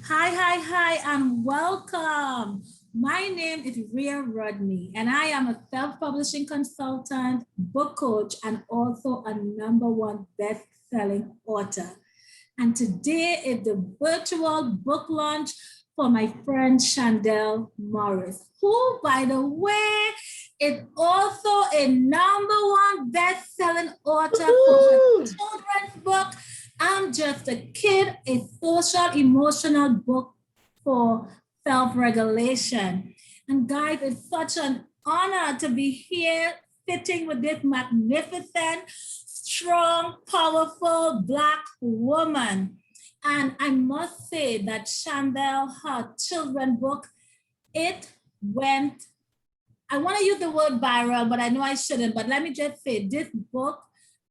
Hi, and welcome. My name is Ria Rodney, and I am a self-publishing consultant, book coach, and also a number one best-selling author. And today is the virtual book launch for my friend Chandele Morris, who, by the way, is also a number one best-selling author for her children's book I'm Just a Kid, a social emotional book for self-regulation. And guys, it's such an honor to be here sitting with this magnificent, strong, powerful Black woman. And I must say that Chandel, her children book, it went, I want to use the word viral, but I know I shouldn't. But let me just say, this book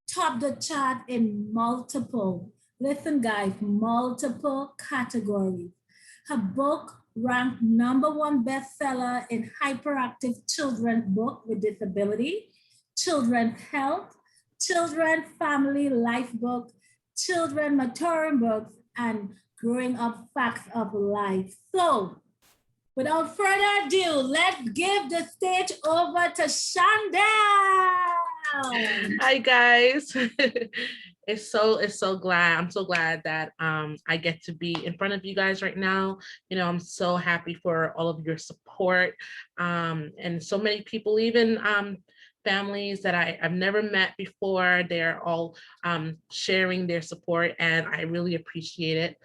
topped the chart in multiple, listen guys, multiple categories. Her book ranked number one bestseller in hyperactive children's book with disability, children's health, children's family life book, children maturing books, and growing up facts of life. So without further ado, let's give the stage over to Chandele. Hi guys. I'm so glad that I get to be in front of you guys right now. I'm so happy for all of your support, and so many people, even families that I've never met before. They're all sharing their support, and I really appreciate it.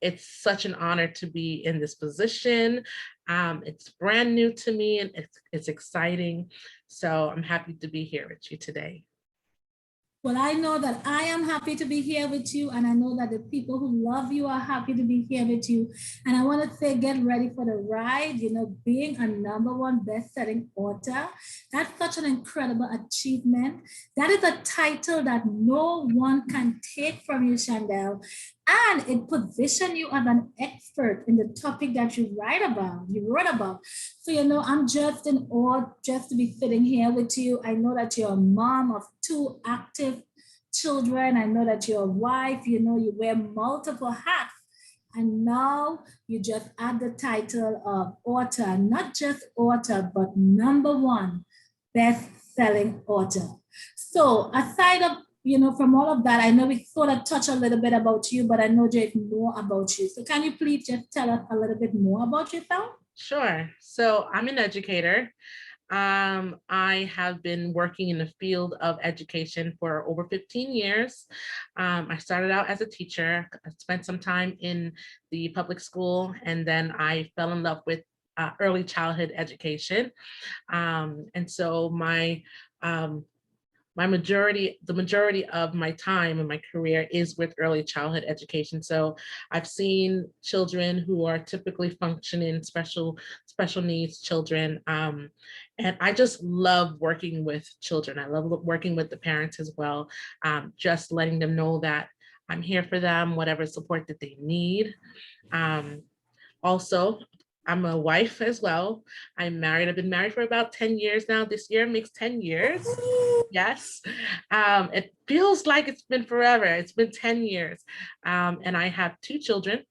It's such an honor to be in this position. It's brand new to me, and it's exciting. So I'm happy to be here with you today. Well, I know that I am happy to be here with you, and I know that the people who love you are happy to be here with you. And I want to say, get ready for the ride. Being a number one best-selling author, that's such an incredible achievement. That is a title that no one can take from you, Chandele. And it positions you as an expert in the topic that you write about, you wrote about. So, I'm just in awe just to be sitting here with you. I know that you're a mom of two active children. I know that you're a wife, you wear multiple hats. And now you just add the title of author, not just author, but number one best-selling author. So aside of from all of that, I know we sort of touch a little bit about you, but I know there's more about you. So can you please just tell us a little bit more about yourself? Sure. So I'm an educator. I have been working in the field of education for over 15 years. I started out as a teacher. I spent some time in the public school, and then I fell in love with early childhood education. And so um, the majority of my time in my career is with early childhood education. So I've seen children who are typically functioning special needs children. And I just love working with children. I love working with the parents as well. Just letting them know that I'm here for them, whatever support that they need. Um, Also, I'm a wife as well. I'm married. I've been married for about 10 years now. This year makes 10 years. Yes. It feels like it's been forever. It's been 10 years. And I have two children.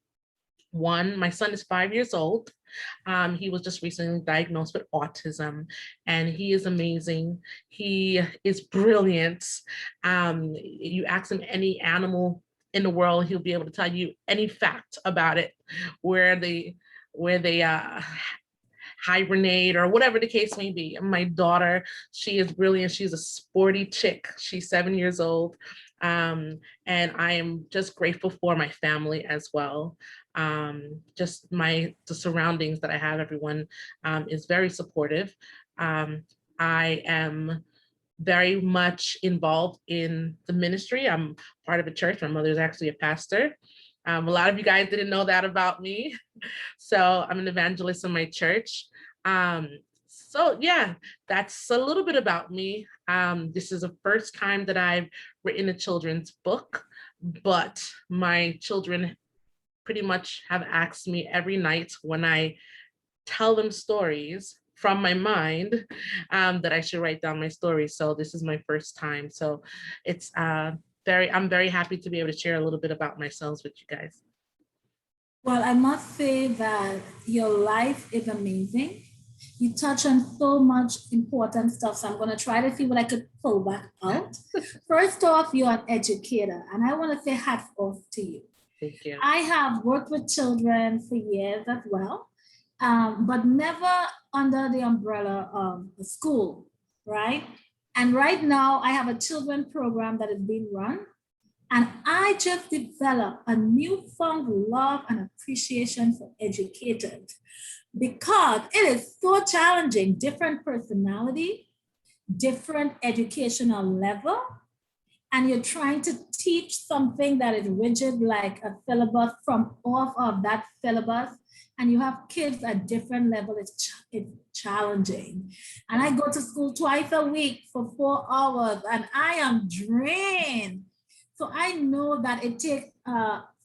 My son is 5 years old. He was just recently diagnosed with autism, and he is amazing. He is brilliant. You ask him any animal in the world, he'll be able to tell you any fact about it, where they hibernate or whatever the case may be. My daughter, she is brilliant. She's a sporty chick. She's 7 years old. And I am just grateful for my family as well. Just the surroundings that I have, everyone is very supportive. I am very much involved in the ministry. I'm part of a church. My mother is actually a pastor. A lot of you guys didn't know that about me. So I'm an evangelist in my church. So yeah, that's a little bit about me. This is the first time that I've written a children's book, but my children pretty much have asked me every night when I tell them stories from my mind, that I should write down my stories. So this is my first time. So it's I'm very happy to be able to share a little bit about myself with you guys. Well, I must say that your life is amazing. You touch on so much important stuff. So I'm going to try to see what I could pull back out. First off, you're an educator, and I want to say hats off to you. Thank you. I have worked with children for years as well, but never under the umbrella of a school, right? And right now, I have a children program that is being run, and I just developed a newfound love and appreciation for educators because it is so challenging, different personality, different educational level, and you're trying to teach something that is rigid like a syllabus from off of that syllabus, and you have kids at different level. It's challenging. And I go to school twice a week for 4 hours and I am drained. So I know that it takes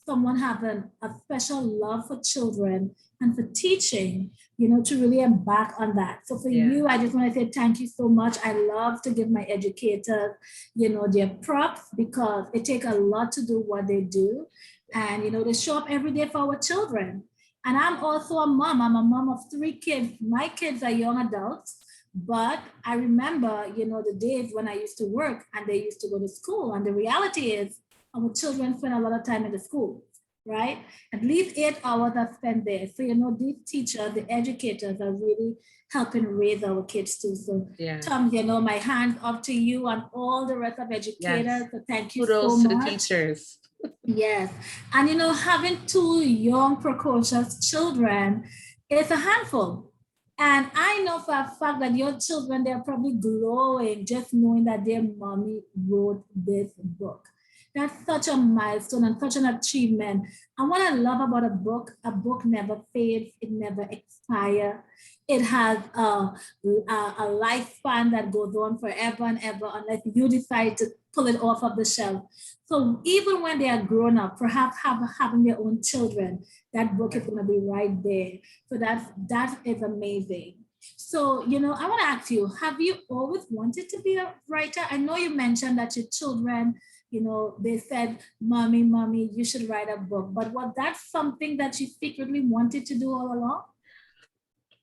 someone having a special love for children and for teaching, to really embark on that. So for you, I just want to say thank you so much. I love to give my educators, their props because it takes a lot to do what they do. And, they show up every day for our children. And I'm also a mom. I'm a mom of 3 kids. My kids are young adults, but I remember, the days when I used to work and they used to go to school. And the reality is our children spend a lot of time in the school, right? At least 8 hours are spent there. So, these teachers, the educators are really helping raise our kids too. So, Tom, my hands up to you and all the rest of educators. So thank you so Kudos to the much. teachers. Yes. And, having 2 young, precocious children is a handful. And I know for a fact that your children, they're probably glowing just knowing that their mommy wrote this book. That's such a milestone and such an achievement. And what I love about a book never fades, it never expires. It has a lifespan that goes on forever and ever unless you decide to pull it off of the shelf. So even when they are grown up, perhaps having their own children, that book is going to be right there. So that is amazing. So, I want to ask you, have you always wanted to be a writer? I know you mentioned that your children, they said, mommy, you should write a book. But was that something that you secretly wanted to do all along?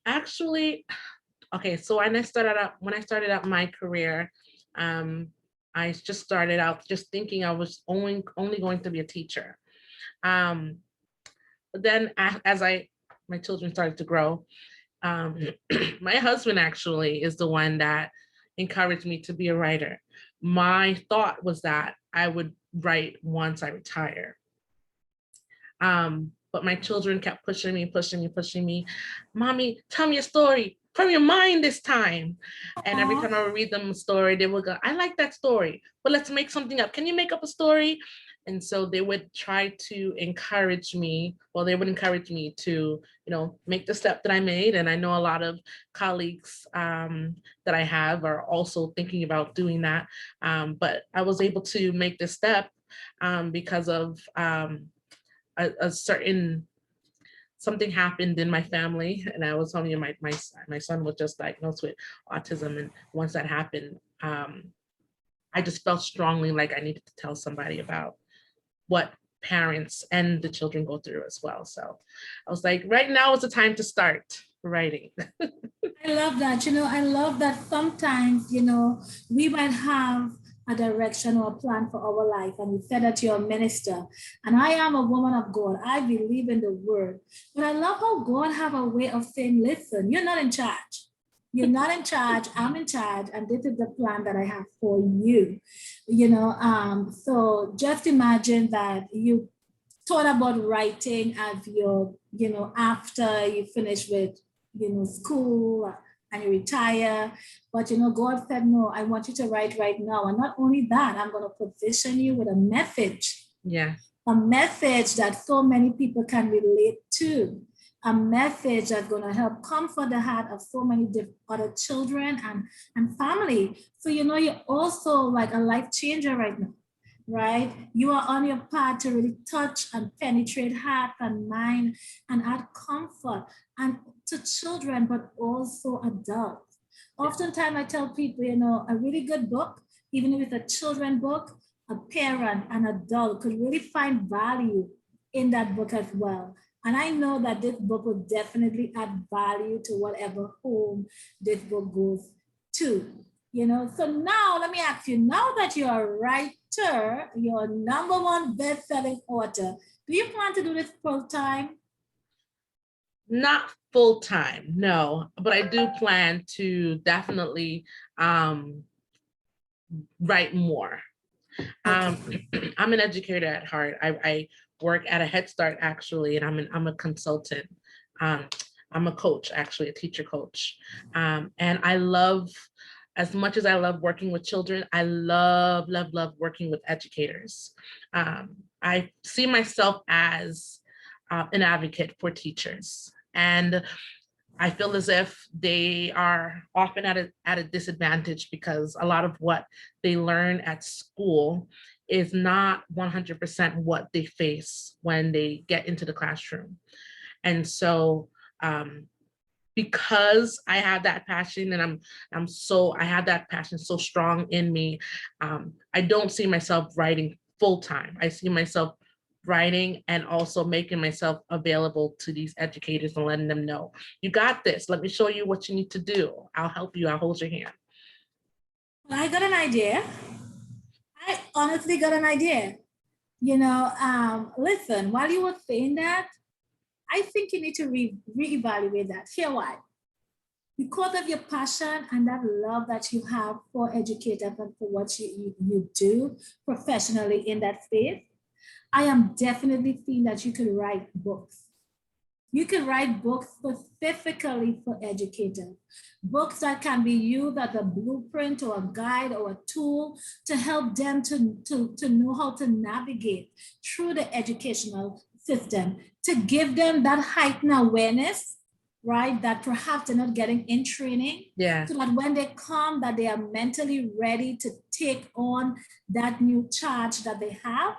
Actually, okay, so when I started out my career, I just started out just thinking I was only going to be a teacher. But then as my children started to grow, my husband actually is the one that encouraged me to be a writer. My thought was that I would write once I retire. But my children kept pushing me. Mommy, tell me a story from your mind this time. And every time I would read them a story, they would go, I like that story, but let's make something up. Can you make up a story? And so they would try to encourage me. Well, they would encourage me to, make the step that I made. And I know a lot of colleagues that I have are also thinking about doing that. But I was able to make this step because of a certain something happened in my family, and I was telling you my son was just diagnosed with autism, and once that happened, I just felt strongly like I needed to tell somebody about what parents and the children go through as well. So I was like, right now is the time to start writing. I love that. I love that sometimes, we might have a direction or a plan for our life. And you said that you're a minister. And I am a woman of God. I believe in the word. But I love how God have a way of saying, listen, you're not in charge. You're not in charge. I'm in charge. And this is the plan that I have for you. So just imagine that you thought about writing as your, after you finish with school and you retire. But God said, no, I want you to write right now. And not only that, I'm going to position you with a message. Yeah. A message that so many people can relate to. A message that's going to help comfort the heart of so many other children and family. So, you're also like a life changer right now, right? You are on your path to really touch and penetrate heart and mind and add comfort and to children, but also adults. Oftentimes I tell people, a really good book, even if it's a children book, a parent, an adult could really find value in that book as well. And I know that this book will definitely add value to whatever home this book goes to. So now let me ask you, now that you're a writer, you're number one best-selling author, do you plan to do this full time? Not full time, no, but I do plan to definitely write more. Okay. I'm an educator at heart. I work at a Head Start actually, and I'm a consultant. Um, I'm a coach, actually, a teacher coach. And I love, as much as I love working with children, I love, love, love working with educators. I see myself as an advocate for teachers. And I feel as if they are often at a disadvantage because a lot of what they learn at school is not 100% what they face when they get into the classroom. And so because I have that passion and I have that passion so strong in me, I don't see myself writing full time. I see myself writing and also making myself available to these educators and letting them know, you got this. Let me show you what you need to do. I'll help you. I'll hold your hand. I got an idea. I honestly got an idea. Listen, while you were saying that, I think you need to reevaluate that. Here why? Because of your passion and that love that you have for educators and for what you do professionally in that space, I am definitely seeing that you could write books. You can write books specifically for educators, books that can be used as a blueprint or a guide or a tool to help them to know how to navigate through the educational system, to give them that heightened awareness, right, that perhaps they're not getting in training, Yeah. so that when they come, that they are mentally ready to take on that new charge that they have,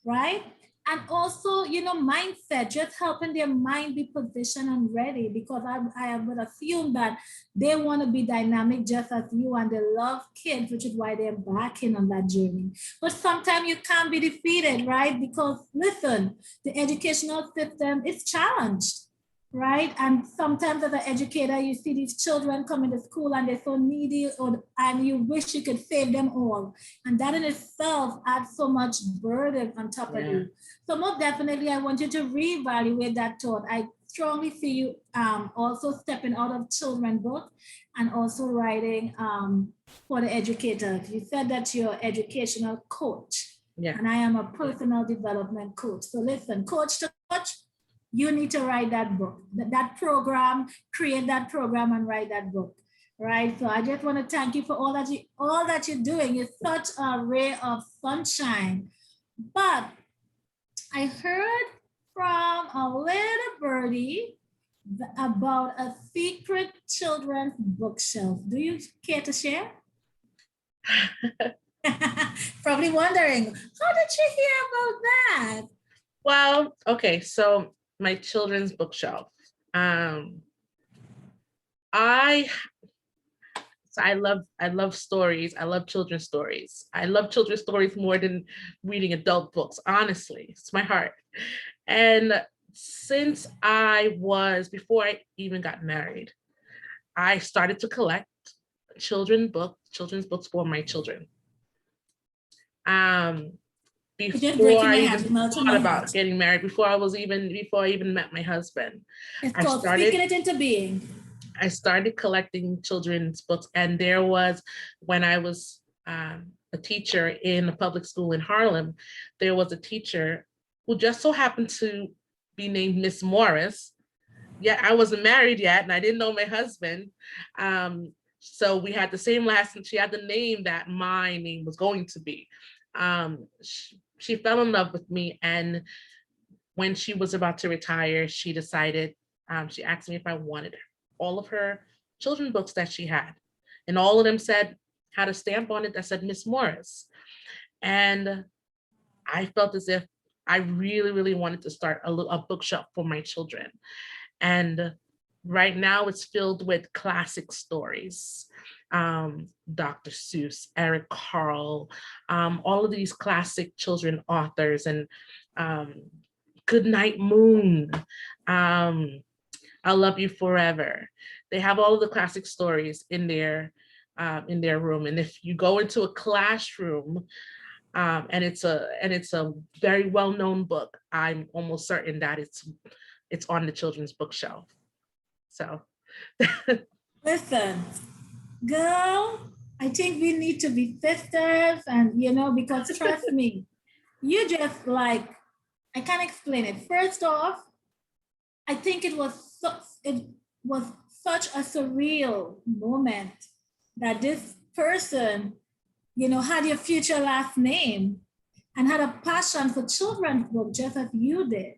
right? And also, mindset, just helping their mind be positioned and ready, because I would assume that they want to be dynamic just as you, and they love kids, which is why they're embarking on that journey. But sometimes you can't be defeated, right? Because listen, the educational system is challenged, right? And sometimes as an educator, you see these children coming to school and they're so needy, and you wish you could save them all. And that in itself adds so much burden on top of you. So most definitely, I want you to reevaluate that thought. I strongly see you also stepping out of children book and also writing for the educators. You said that you're an educational coach. Yeah. And I am a personal development coach. So listen, coach to coach, you need to write that book, that program, create that program and write that book. Right. So I just want to thank you for all that you're doing. It's such a ray of sunshine. But I heard from a little birdie about a secret children's bookshelf. Do you care to share? Probably wondering, how did you hear about that? Well, okay, so my children's bookshelf. I I love stories. I love children's stories. I love children's stories more than reading adult books. Honestly, it's my heart. And since before I even got married, I started to collect children's books for my children. Before I even thought about getting married, before I even met my husband, it's called speaking it into being. I started collecting children's books, and there was, when I was a teacher in a public school in Harlem, there was a teacher who just so happened to be named Miss Morris. Yet I wasn't married yet, and I didn't know my husband. So we had the same last name. She had the name that my name was going to be. She fell in love with me, and when she was about to retire, she decided, she asked me if I wanted all of her children's books that she had. And all of them had a stamp on it that said Miss Morris. And I felt as if I really, really wanted to start a bookshelf for my children. And right now it's filled with classic stories. Dr. Seuss, Eric Carle, all of these classic children authors. And Good Night Moon, I'll Love You Forever. They have all of the classic stories in their room. And if you go into a classroom, and it's a very well-known book, I'm almost certain that it's on the children's bookshelf. So Listen, girl, I think we need to be sisters, and because trust me, you just like, I can't explain it. First off, I think it was such a surreal moment that this person, had your future last name and had a passion for children's books just as you did.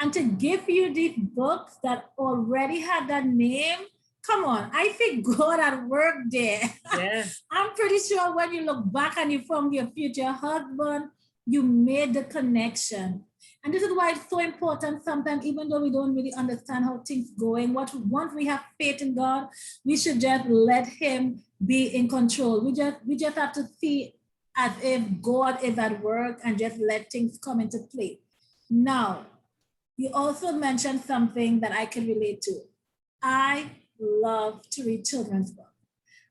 And to give you these books that already had that name, come on, I think God at work there. yeah, I'm pretty sure when you look back and you found your future husband, you made the connection. And this is why it's so important sometimes, even though we don't really understand how things going, once we have faith in God, we should just let him be in control. We just have to see as if God is at work and just let things come into play. Now, you also mentioned something that I can relate to. I love to read children's books.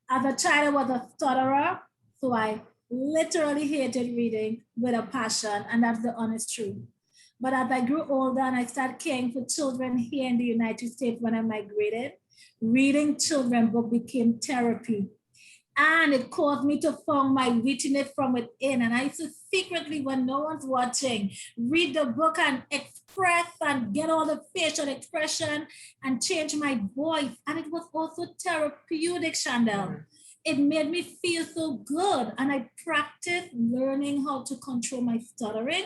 As a child, I was a stutterer, so I literally hated reading with a passion, and that's the honest truth. But as I grew older and I started caring for children here in the United States when I migrated, reading children's books became therapy. And it caused me to form my wittiness from within. And I used to secretly, when no one's watching, read the book and express and get all the facial expression and change my voice. And it was also therapeutic, Chandele. It made me feel so good. And I practiced learning how to control my stuttering,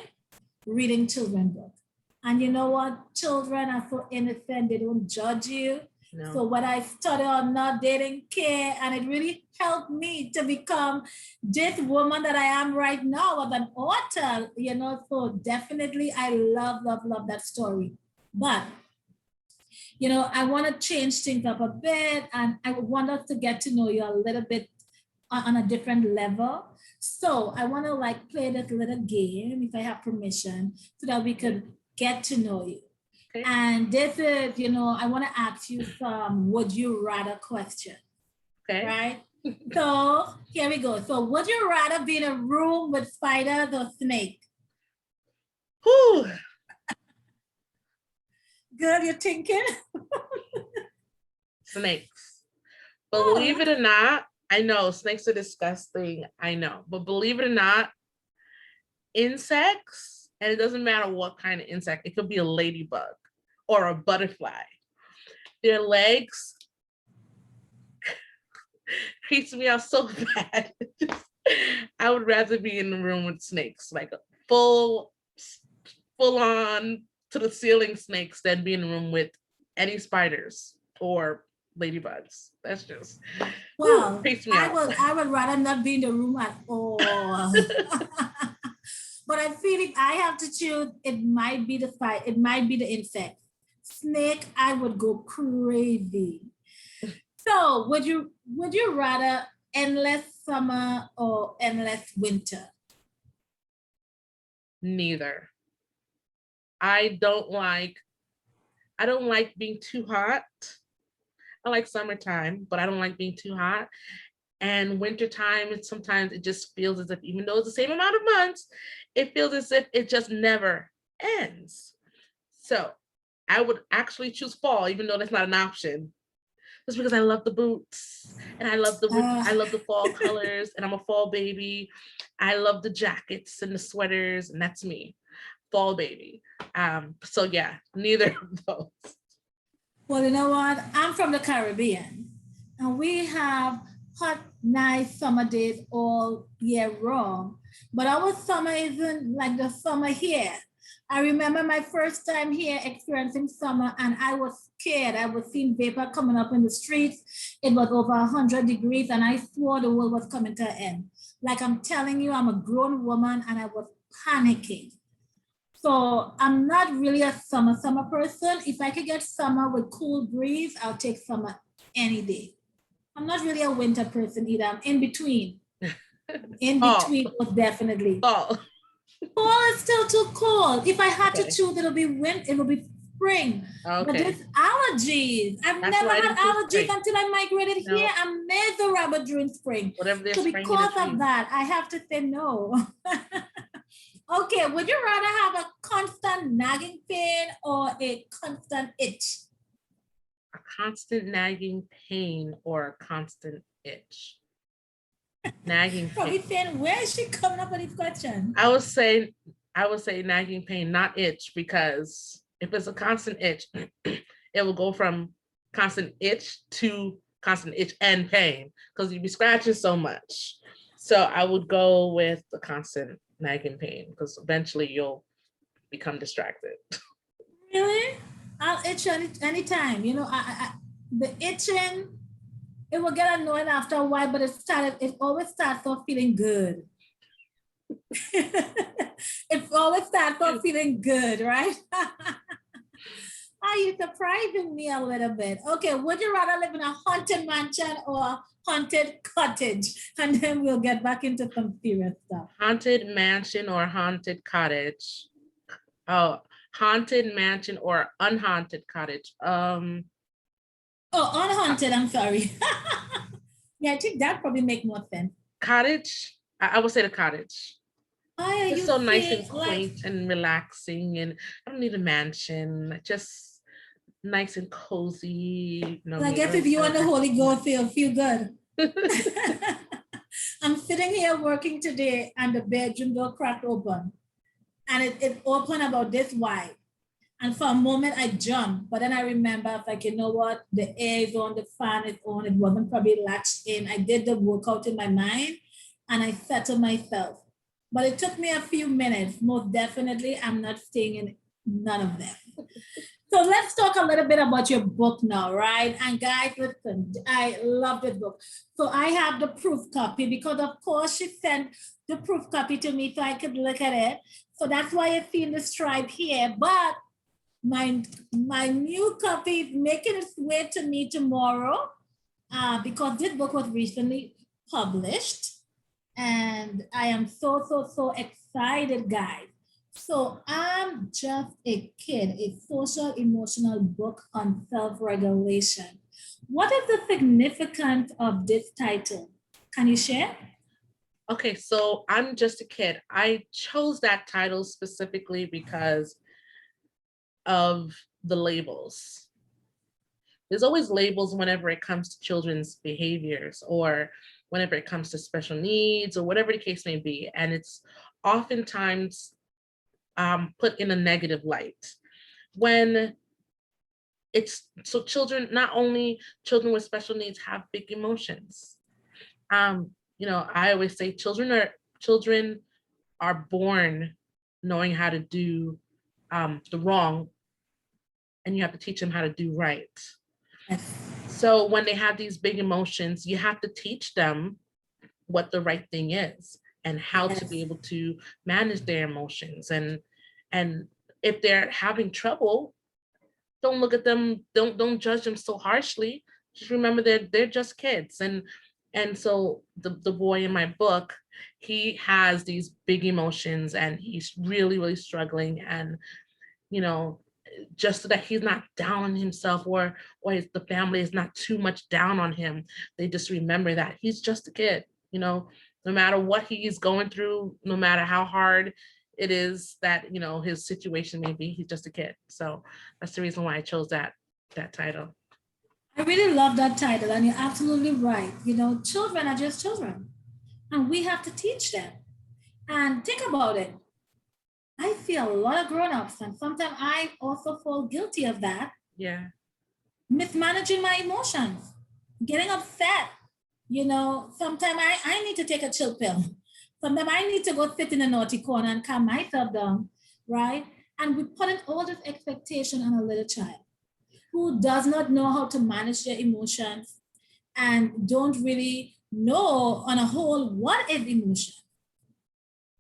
reading children's books. And you know what? Children are so innocent, they don't judge you. No. So what I studied or not, they didn't care. And it really helped me to become this woman that I am right now as an author, so definitely I love that story. But, I want to change things up a bit, and I want us to get to know you a little bit on a different level. So I want to play this little game, if I have permission, so that we could get to know you. Okay. And this is, I want to ask you some would you rather questions. Okay. Right? So here we go. So would you rather be in a room with spiders or snakes? Whew. Girl, you're thinking? Snakes. Believe it or not, I know snakes are disgusting. I know. But believe it or not, insects, and it doesn't matter what kind of insect, it could be a ladybug or a butterfly. Their legs creeps me out so bad. I would rather be in the room with snakes, like full on to the ceiling snakes, than be in the room with any spiders or ladybugs. That's just creeps me out. I would rather not be in the room at all. But I feel if I have to choose, it might be the spider, it might be the insect. Snake, I would go crazy. So would you rather endless summer or endless winter? Neither. I don't like being too hot. I like summertime, but I don't like being too hot. And wintertime, sometimes it just feels as if, even though it's the same amount of months, it feels as if it just never ends. So I would actually choose fall, even though that's not an option. Just because I love the boots and I love the fall colors, and I'm a fall baby. I love the jackets and the sweaters, and that's me, fall baby. So yeah, neither of those. Well, you know what? I'm from the Caribbean, and we have hot, nice summer days all year long. But our summer isn't like the summer here. I remember my first time here experiencing summer, and I was scared. I was seeing vapor coming up in the streets. It was over 100 degrees, and I swore the world was coming to an end. Like I'm telling you, I'm a grown woman, and I was panicking. So I'm not really a summer person. If I could get summer with cool breeze, I'll take summer any day. I'm not really a winter person either. I'm in between. In between was definitely. Fall. Fall is still too cold. If I had to Okay. choose, it'll be winter, it'll be spring. But Okay. this allergies, I've That's never why I had didn't choose allergies spring. until I migrated here. No, I'm miserable during spring. whatever there's So spring in the because of trees. that, I have to say no. Okay, would you rather have a constant nagging pain or a constant itch? A constant nagging pain or a constant itch. Nagging Probably pain. saying, where is she coming up with this question? I would say nagging pain, not itch, because if it's a constant itch, it will go from constant itch to constant itch and pain because you'd be scratching so much. So I would go with the constant nagging pain because eventually you'll become distracted. Really? I'll itch anytime. The itching, it will get annoying after a while, but it always starts off feeling good. It always starts off feeling good, right? Are you surprising me a little bit? Okay, would you rather live in a haunted mansion or a haunted cottage? And then we'll get back into some serious stuff. Haunted mansion or haunted cottage? Oh, haunted mansion or unhaunted cottage? Oh, unhaunted, I'm sorry. Yeah, I think that probably make more sense. Cottage. I would say the cottage. Why are Just you so nice saying and like quaint and relaxing, and I don't need a mansion. Just nice and cozy. No I need. guess if you and the Holy Ghost feel good. No. I'm sitting here working today and the bedroom door cracked open. And it opened about this wide. And for a moment I jumped, but then I remember, I was like, you know what? The air is on, the fan is on. It wasn't probably latched in. I did the workout in my mind and I settled myself. But it took me a few minutes. Most definitely, I'm not staying in none of them. So let's talk a little bit about your book now, right? And guys, listen, I love this book. So I have the proof copy because, of course, she sent the proof copy to me so I could look at it. So that's why I see the stripe here. But my new copy is making its way to me tomorrow because this book was recently published. And I am so excited, guys. So I'm just a kid, a social emotional book on self-regulation. What is the significance of this title? Can you share? Okay, so I'm just a kid. I chose that title specifically because of the labels. There's always labels whenever it comes to children's behaviors or whenever it comes to special needs or whatever the case may be. And it's oftentimes put in a negative light. When it's so children, not only children with special needs have big emotions. I always say children are born knowing how to do the wrong, and you have to teach them how to do right. Yes. So when they have these big emotions, you have to teach them what the right thing is and how to be Yes. able to manage their emotions. And if they're having trouble, don't look at them, don't judge them so harshly. Just remember that they're just kids. And so the boy in my book, he has these big emotions and he's really struggling. And you know just so that he's not down on himself, or the family is not too much down on him, they just remember that he's just a kid. No matter what he's going through, no matter how hard it is that his situation may be, he's just a kid. So that's the reason why I chose that title. I really love that title, and you're absolutely right. Children are just children, and we have to teach them. And think about it. I see a lot of grown-ups, and sometimes I also fall guilty of that, Yeah. mismanaging my emotions, getting upset. Sometimes I need to take a chill pill. Sometimes I need to go sit in a naughty corner and calm myself down, right? And we put in all this expectation on a little child who does not know how to manage their emotions and don't really know on a whole what is emotion.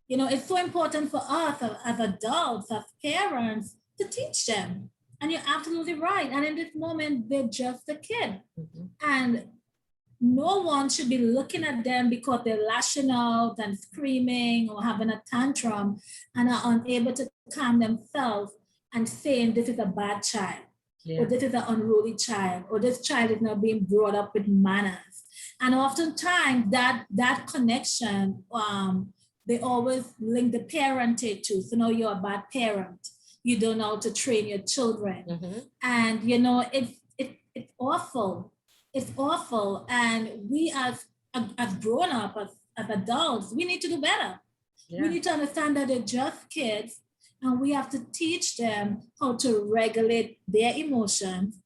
It's so important for us as adults, as parents, to teach them. And you're absolutely right. And in this moment, they're just a kid. Mhm. And No one should be looking at them because they're lashing out and screaming or having a tantrum and are unable to calm themselves and saying this is a bad child, or Yeah. this is an unruly child, or this child is not being brought up with manners. And oftentimes that connection, they always link the parentage to. So now you're a bad parent. You don't know how to train your children. Mm-hmm. And it's awful. It's awful. And we as grown up, as adults, we need to do better. We Yeah. need to understand that they're just kids, and we have to teach them how to regulate their emotions,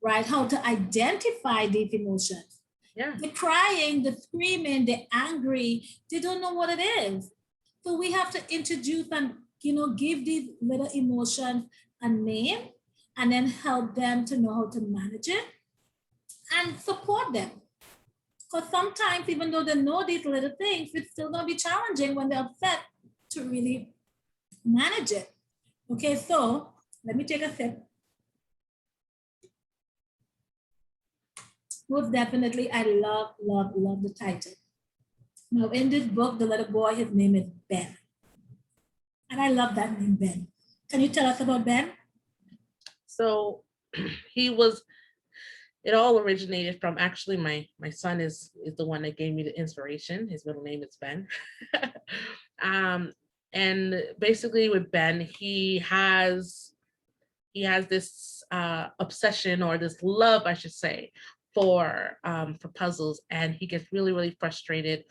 right? How to identify these emotions. Yeah. The crying, the screaming, the angry, they don't know what it is. So we have to introduce and give these little emotions a name, and then help them to know how to manage it and support them. Because sometimes, even though they know these little things, it's still going to be challenging when they're upset to really manage it. Okay, so let me take a sip. Most definitely, I love, love, love the title. Now, in this book, the little boy, his name is Ben. And I love that name, Ben. Can you tell us about Ben? So he was, it all originated from, actually my son is the one that gave me the inspiration. His middle name is Ben. um and basically with Ben, he has this obsession, or this love, I should say, for puzzles, and he gets really, really frustrated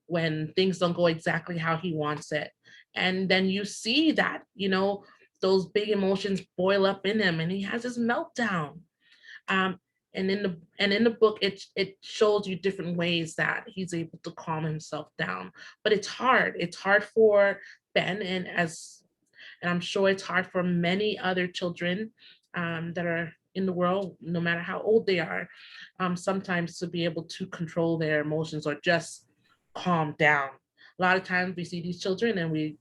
when things don't go exactly how he wants it. And then you see that, those big emotions boil up in him, and he has this meltdown. Um, and in the book, it shows you different ways that he's able to calm himself down. But it's hard. It's hard for Ben, and I'm sure it's hard for many other children that are in the world, no matter how old they are, sometimes to be able to control their emotions or just calm down. A lot of times we see these children, and we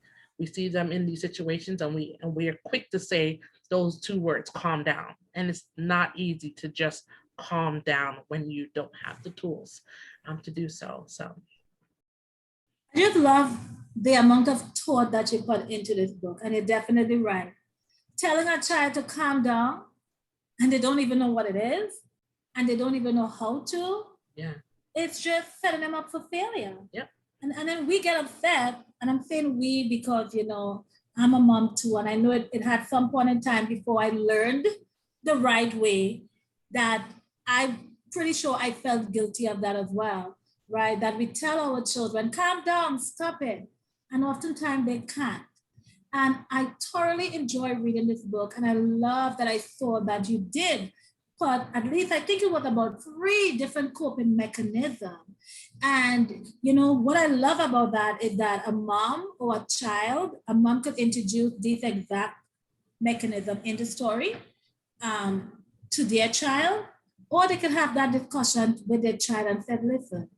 see them in these situations, and we are quick to say those two words, calm down. And it's not easy to just calm down when you don't have the tools to do so. So I just love the amount of thought that you put into this book, and you're definitely right. Telling a child to calm down, and they don't even know what it is, and they don't even know how to, yeah, it's just setting them up for failure. yep, And then we get upset, and I'm saying we because, I'm a mom too, and I know it had some point in time before I learned the right way that I'm pretty sure I felt guilty of that as well, right? That we tell our children, calm down, stop it. And oftentimes they can't. And I thoroughly enjoy reading this book. And I love that I saw that you did put, at least I think it was about 3 different coping mechanisms. And what I love about that is that a mom or a mom could introduce this exact mechanism in the story, to their child, or they can have that discussion with their child and said, listen,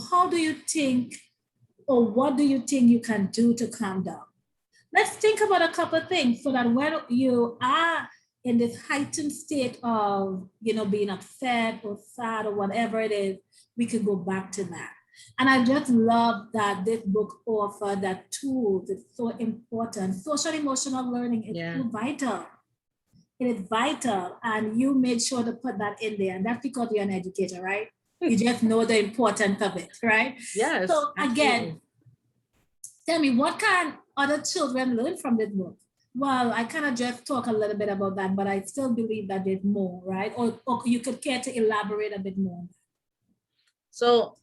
how do you think, or what do you think you can do to calm down? Let's think about a couple of things so that when you are in this heightened state of, being upset or sad or whatever it is, we can go back to that. And I just love that this book offers that tools. It's so important. Social emotional learning is yeah. so vital. It is vital. And you made sure to put that in there. And that's because you're an educator, right? You just know the importance of it, right? Yes, So again, absolutely. tell me, what can other children learn from this book? Well, I kind of just talk a little bit about that, but I still believe that there's more, right? Or you could care to elaborate a bit more. So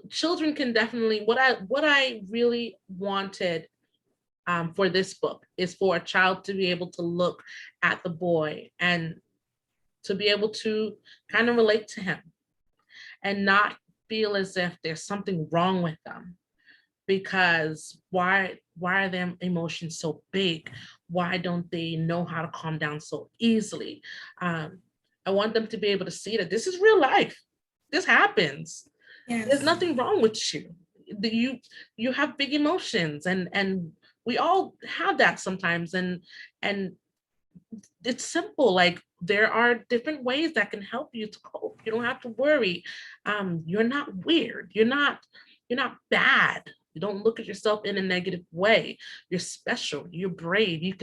children can definitely, what I really wanted for this book is for a child to be able to look at the boy and to be able to kind of relate to him and not feel as if there's something wrong with them. Because why are their emotions so big? Why don't they know how to calm down so easily? I want them to be able to see that this is real life. This happens. There's Yes. nothing wrong with you. You have big emotions, and we all have that sometimes, and it's simple. Like, there are different ways that can help you to cope. You don't have to worry. You're not weird. You're not bad. You don't look at yourself in a negative way. You're special. You're brave. You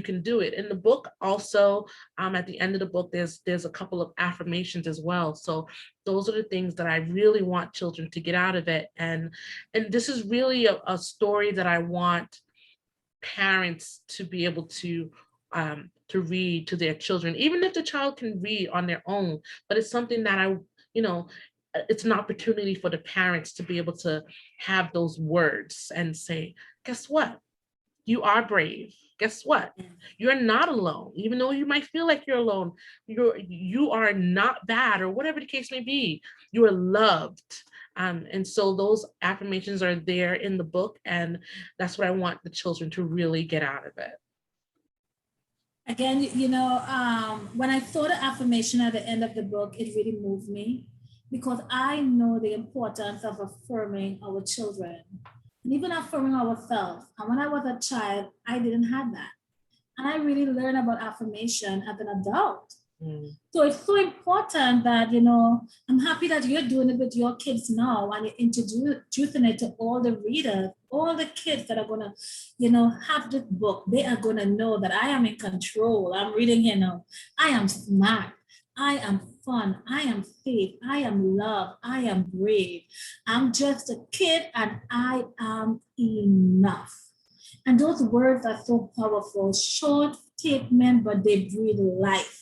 can do it. In the book, also, at the end of the book, there's a couple of affirmations as well. So those are the things that I really want children to get out of it. And this is really a story that I want parents to be able to read to their children, even if the child can read on their own. But it's something that you know, it's an opportunity for the parents to be able to have those words and say, guess what? You are brave. Guess what? You're not alone. Even though you might feel like you're alone, you are not bad, or whatever the case may be. You are loved. And so those affirmations are there in the book, and that's what I want the children to really get out of it. Again, when I saw the affirmation at the end of the book, it really moved me because I know the importance of affirming our children and even affirming ourselves. And when I was a child, I didn't have that. And I really learned about affirmation as an adult. So it's so important that, I'm happy that you're doing it with your kids now and you're introducing it to all the readers, all the kids that are going to, have this book. They are going to know that I am in control. I'm reading here now. I am smart. I am fun. I am safe. I am loved. I am brave. I'm just a kid and I am enough. And those words are so powerful, short statement, but they breathe life.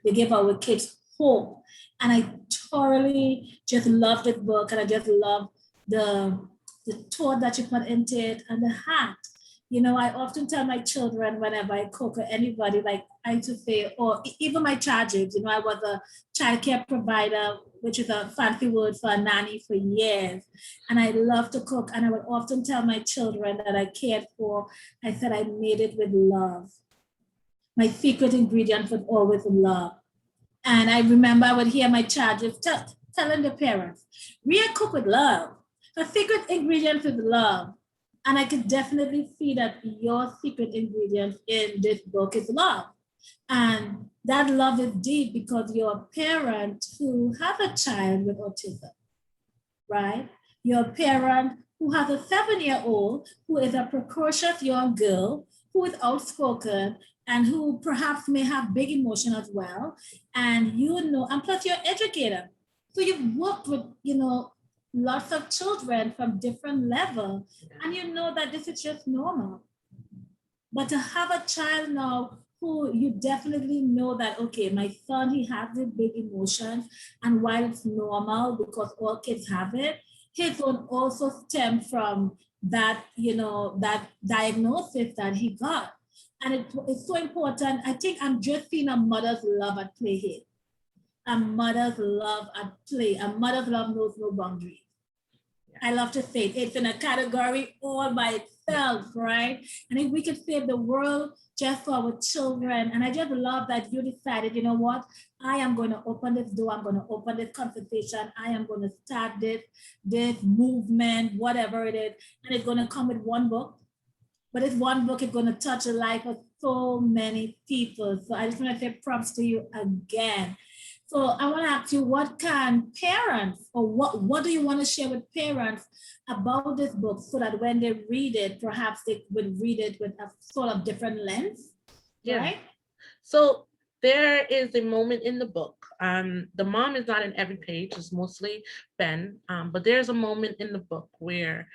They give our kids hope. And I thoroughly just love this book. And I just love the thought that you put into it and the heart. I often tell my children whenever I cook or anybody, like I used to say, or even my charges, I was a child care provider, which is a fancy word for a nanny for years. And I love to cook. And I would often tell my children that I cared for. I said I made it with love. My secret ingredient was always love. And I remember I would hear my charges telling the parents, Ria cook with love. Her secret ingredient is love. And I could definitely see that your secret ingredient in this book is love. And that love is deep because you're a parent who has a child with autism, right? You're a parent who has a 7-year-old who is a precocious young girl who is outspoken and who perhaps may have big emotion as well. And and plus you're an educator. So you've worked with, lots of children from different levels, and you know that this is just normal. But to have a child now who you definitely know that, okay, my son, he has this big emotions, and while it's normal because all kids have it, his own also stem from that, that diagnosis that he got. And it's so important. I think I'm just seeing a mother's love at play here. A mother's love at play. A mother's love knows no boundaries. I love to say it's in a category all by itself, right? And if we could save the world just for our children, and I just love that you decided, you know what? I am going to open this door. I'm going to open this conversation. I am going to start this movement, whatever it is, and it's going to come with one book. But this one book is going to touch the life of so many people. So I just want to say props to you again. So I want to ask you, what can parents, or what do you want to share with parents about this book so that when they read it, perhaps they would read it with a sort of different lens, right? So there is a moment in the book. The mom is not in every page, it's mostly Ben, but there's a moment in the book where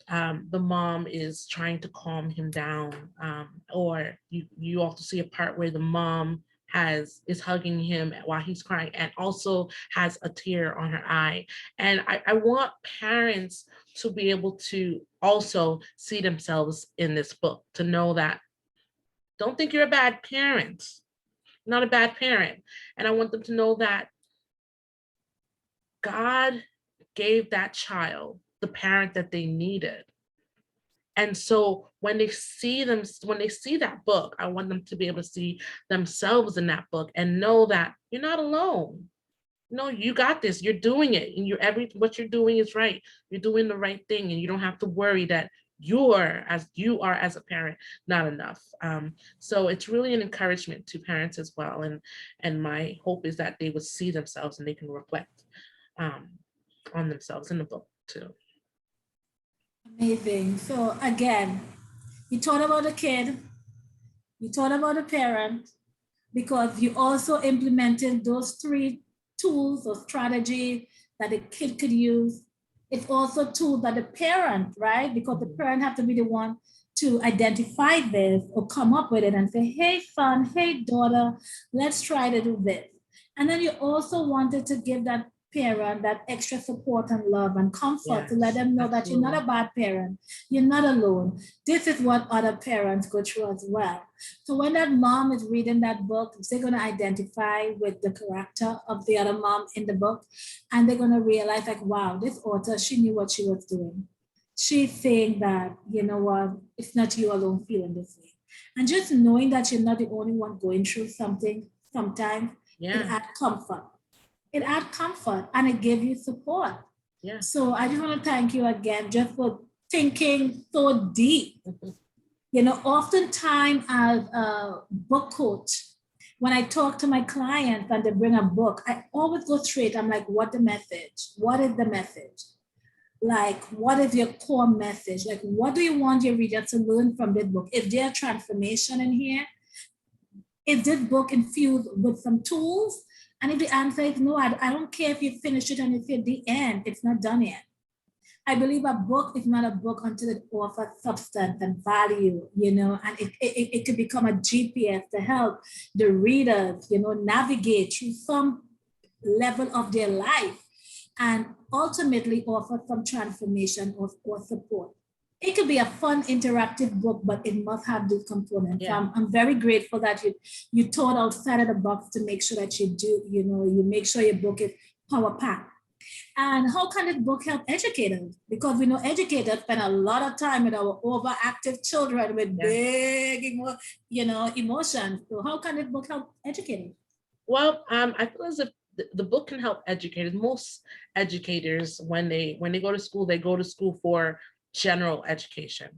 the mom is trying to calm him down, or you also see a part where the mom is hugging him while he's crying and also has a tear on her eye. And I want parents to be able to also see themselves in this book, to know that don't think you're a bad parent, not a bad parent. And I want them to know that God gave that child the parent that they needed. And so when they see that book, I want them to be able to see themselves in that book and know that you're not alone. No, you got this. You're doing it, and what you're doing is right. You're doing the right thing, and you don't have to worry that you are as a parent not enough. So it's really an encouragement to parents as well, and my hope is that they would see themselves and they can reflect um, on themselves in the book too. Amazing. So again, you thought about a kid, you thought about a parent, because you also implemented those three tools or strategy that the kid could use. It's also tool that the parent, right? Because the parent have to be the one to identify this or come up with it and say, hey son, hey daughter, let's try to do this. And then you also wanted to give that parent that extra support and love and comfort to let Yes, them know that you're not absolutely. a bad parent, you're not alone. This is what other parents go through as well. So when that mom is reading that book, they're going to identify with the character of the other mom in the book, and they're going to realize like, wow, this author, she knew what she was doing. She's saying that, you know what, it's not you alone feeling this way. And just knowing that you're not the only one going through something sometimes, it Yeah, adds comfort. It adds comfort and it gives you support. yeah. So I just want to thank you again just for thinking so deep. You know, oftentimes as a book coach, when I talk to my clients and they bring a book, I always go straight. I'm like, what the message? What is the message? Like, what is your core message? Like, what do you want your reader to learn from this book? Is there a transformation in here? Is this book infused with some tools? And if the answer is no, I don't care if you finish it and it's at the end, it's not done yet. I believe a book is not a book until it offers substance and value, you know, and it could become a GPS to help the readers, you know, navigate through some level of their life and ultimately offer some transformation or support. It could be a fun interactive book, but it must have these components. So Yeah. I'm very grateful that you thought outside of the box to make sure that you do, you know, you make sure your book is power packed. And how can this book help educators? Because we know educators spend a lot of time with our overactive children with Yeah. big, you know, emotions. So how can this book help educators? Well, I feel as if the book can help educators. Most educators, when they go to school for general education.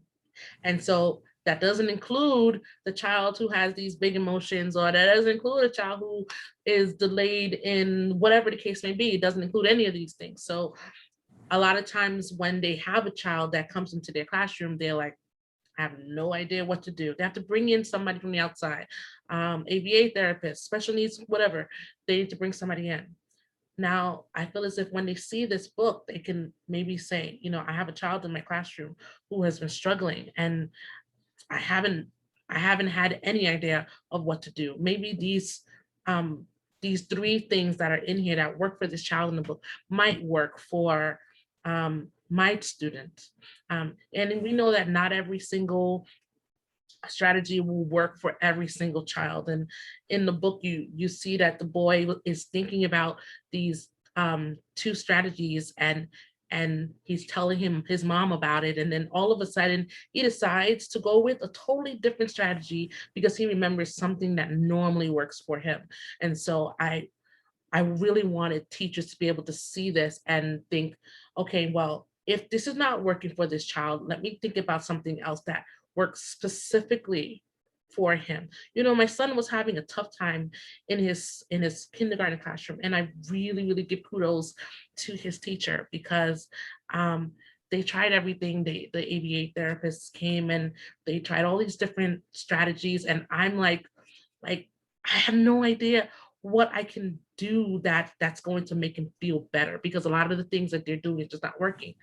And so that doesn't include the child who has these big emotions, or that doesn't include a child who is delayed in whatever the case may be. It doesn't include any of these things. So a lot of times when they have a child that comes into their classroom, they're like, I have no idea what to do. They have to bring in somebody from the outside, ABA therapist, special needs, whatever. They need to bring somebody in. Now, I feel as if when they see this book, they can maybe say, you know, I have a child in my classroom who has been struggling, and I haven't I haven't had any idea of what to do. Maybe these three things that are in here that work for this child in the book might work for my student. And we know that not every single strategy will work for every single child. And in the book, you see that the boy is thinking about these two strategies, and he's telling his mom about it, and then all of a sudden he decides to go with a totally different strategy because he remembers something that normally works for him. And so I really wanted teachers to be able to see this and think, okay, well, if this is not working for this child, let me think about something else that works specifically for him. You know, my son was having a tough time in his kindergarten classroom, and I really, really give kudos to his teacher because they tried everything. The ABA therapists came and they tried all these different strategies, and I'm like I have no idea what I can do that's going to make him feel better, because a lot of the things that they're doing is just not working.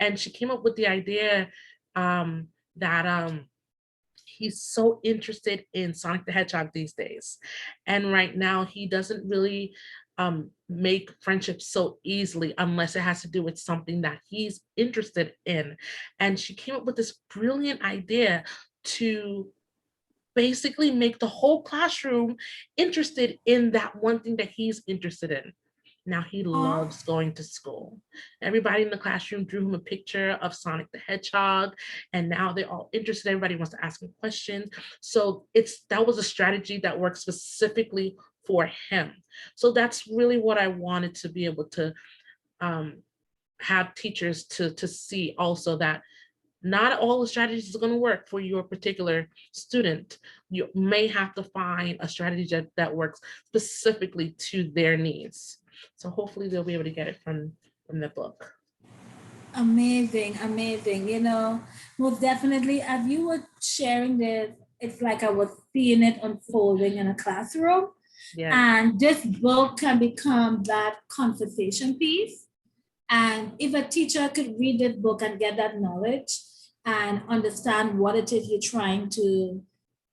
And she came up with the idea that he's so interested in Sonic the Hedgehog these days. And right now he doesn't really make friendships so easily unless it has to do with something that he's interested in. And she came up with this brilliant idea to basically make the whole classroom interested in that one thing that he's interested in. Now he Oh, loves going to school. Everybody in the classroom drew him a picture of Sonic the Hedgehog, and now they're all interested. Everybody wants to ask him questions. So that was a strategy that worked specifically for him. So that's really what I wanted to be able to um, have teachers to see also, that Not all the strategies are going to work for your particular student. You may have to find a strategy that works specifically to their needs. So hopefully they'll be able to get it from the book. Amazing, amazing. Most definitely, as you were sharing this, it's like I was seeing it unfolding in a classroom. Yeah. And this book can become that conversation piece. And if a teacher could read this book and get that knowledge and understand what it is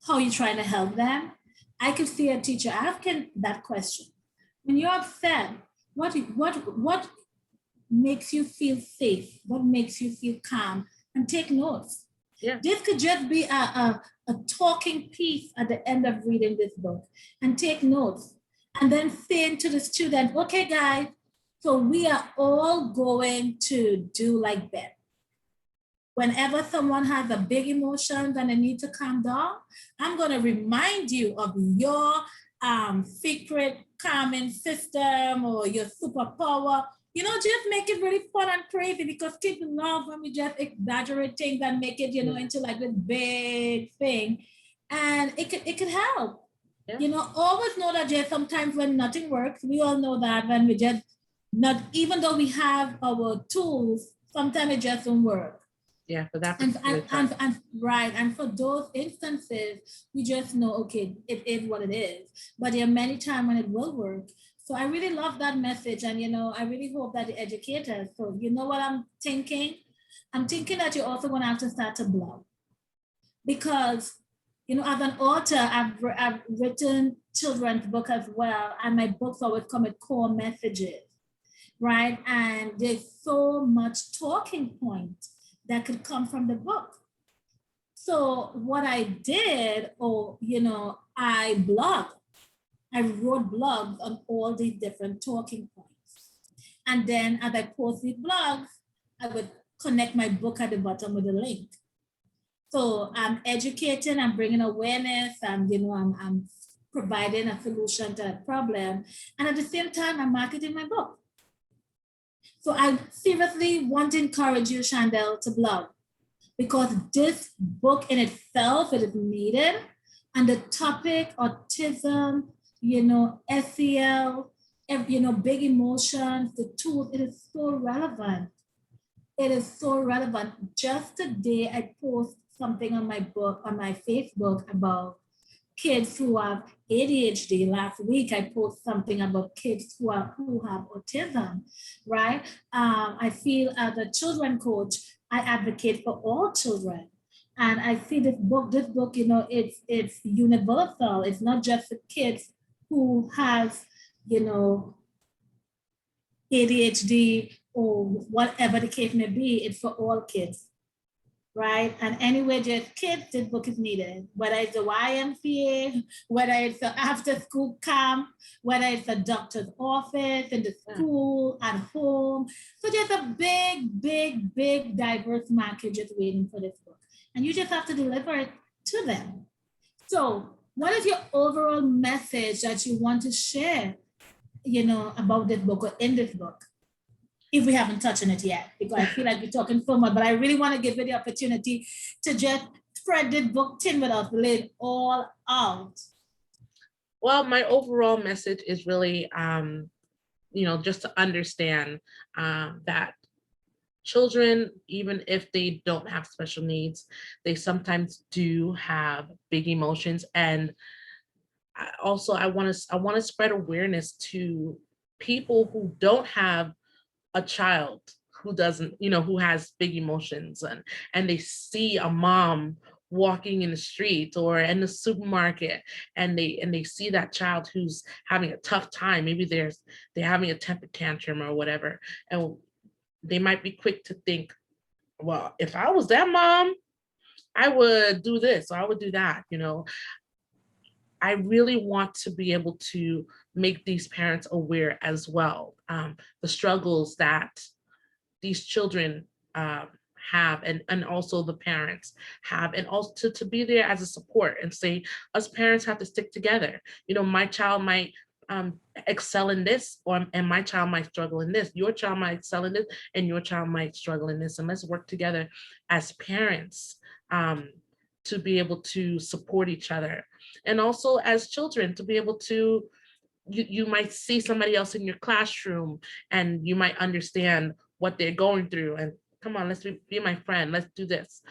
how you're trying to help them, I could see a teacher asking that question. When you're upset, what makes you feel safe? What makes you feel calm? And take notes. Yeah. This could just be a talking piece at the end of reading this book, and take notes. And then saying to the student, okay, guys, so we are all going to do like that. Whenever someone has a big emotion and they need to calm down, I'm going to remind you of your secret calming system or your superpower. Just make it really fun and crazy, because kids love when we just exaggerate things and make it, into like this big thing. And it could help. Yeah. Always know that just sometimes when nothing works, we all know that when we just not, even though we have our tools, sometimes it just don't work. Yeah, for that. And right. And for those instances, we just know, okay, it is what it is. But there are many times when it will work. So I really love that message. And, I really hope that the educators, so you know what I'm thinking? I'm thinking that you're also going to have to start to blog. Because, as an author, I've written children's book as well. And my books always come with core messages, right? And there's so much talking point that could come from the book. So what I did, I blogged. I wrote blogs on all these different talking points. And then as I post these blogs, I would connect my book at the bottom with a link. So I'm educating, I'm bringing awareness, and I'm providing a solution to that problem. And at the same time, I'm marketing my book. So I seriously want to encourage you, Chandele, to blog, because this book in itself, it is needed. And the topic, autism, SEL, big emotions, the tools, it is so relevant. It is so relevant. Just today, I post something on my book, on my Facebook, about kids who have ADHD. Last week, I posted something about kids who have autism, right? I feel as a children coach, I advocate for all children. And I see this book, it's universal. It's not just for kids who have, ADHD or whatever the case may be. It's for all kids, right? And anyway, just kids, this book is needed. Whether it's a YMCA, whether it's an after-school camp, whether it's a doctor's office, in the school, at home. So there's a big, big, big diverse market just waiting for this book. And you just have to deliver it to them. So what is your overall message that you want to share, about this book or in this book? If we haven't touched on it yet, because I feel like we're talking so much, but I really want to give you the opportunity to just spread this book tin with us, lay it all out. Well, my overall message is really, just to understand that children, even if they don't have special needs, they sometimes do have big emotions. And I want to spread awareness to people who don't have a child who doesn't, who has big emotions, and they see a mom walking in the street or in the supermarket, and they see that child who's having a tough time. Maybe they're having a temper tantrum or whatever, and they might be quick to think, well, if I was that mom, I would do this or I would do that. I really want to be able to make these parents aware as well, the struggles that these children have, and also the parents have, and also to be there as a support and say, us parents have to stick together. My child might excel in this, or and my child might struggle in this. Your child might excel in this, and your child might struggle in this. And let's work together as parents to be able to support each other, and also as children to be able to. You might see somebody else in your classroom, and you might understand what they're going through. And come on, let's be my friend. Let's do this.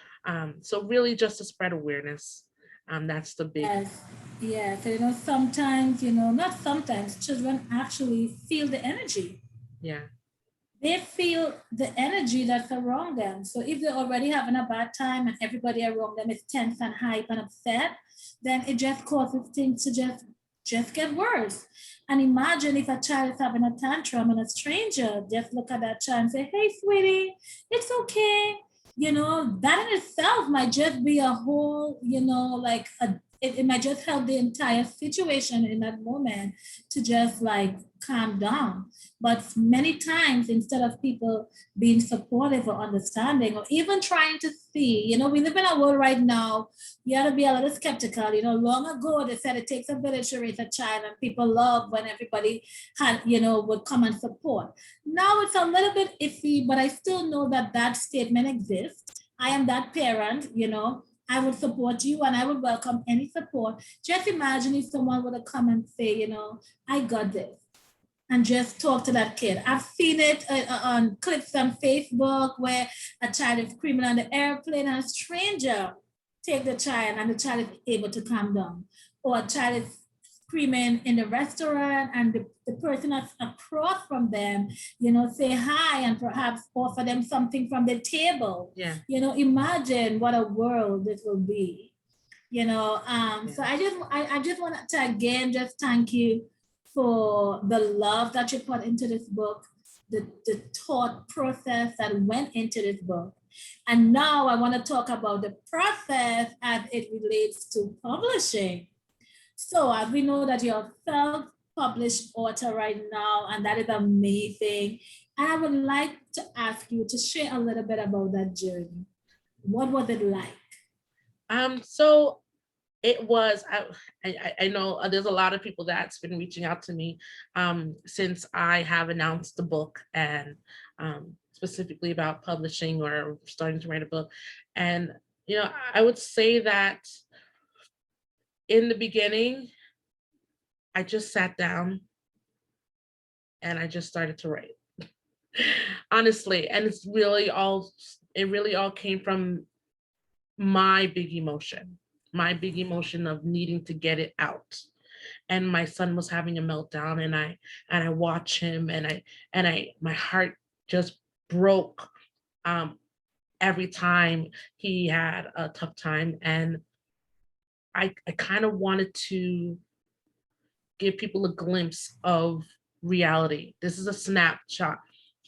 So really, just to spread awareness. That's the big. Yes, yes. And, sometimes, not sometimes, children actually feel the energy. Yeah. They feel the energy that's around them. So if they're already having a bad time and everybody around them is tense and hype and upset, then it just causes things to just get worse. And imagine if a child is having a tantrum and a stranger just look at that child and say, "Hey, sweetie, it's okay." That in itself might just be a whole, like it might just help the entire situation in that moment to just like calm down. But many times, instead of people being supportive or understanding or even trying to see, we live in a world right now, you got to be a little skeptical. Long ago, they said it takes a village to raise a child, and people love when everybody would come and support. Now it's a little bit iffy, but I still know that that statement exists. I am that parent, I would support you and I would welcome any support. Just imagine if someone would have come and say, "I got this," and just talk to that kid. I've seen it on clips on Facebook where a child is screaming on the airplane and a stranger take the child and the child is able to calm down. Or a child is screaming in the restaurant and the person that's across from them, say hi and perhaps offer them something from the table. Yeah. Imagine what a world this will be. So I just want to again just thank you for the love that you put into this book, the thought process that went into this book. And now I want to talk about the process as it relates to publishing. So as we know that you're a self-published author right now, and that is amazing. And I would like to ask you to share a little bit about that journey. What was it like? So it was, I know there's a lot of people that's been reaching out to me since I have announced the book, and specifically about publishing or starting to write a book. And, I would say that in the beginning, I just sat down and I just started to write. Honestly, and it really all came from my big emotion of needing to get it out. And my son was having a meltdown, and I watched him, and my heart just broke every time he had a tough time. And I kind of wanted to give people a glimpse of reality. This is a snapshot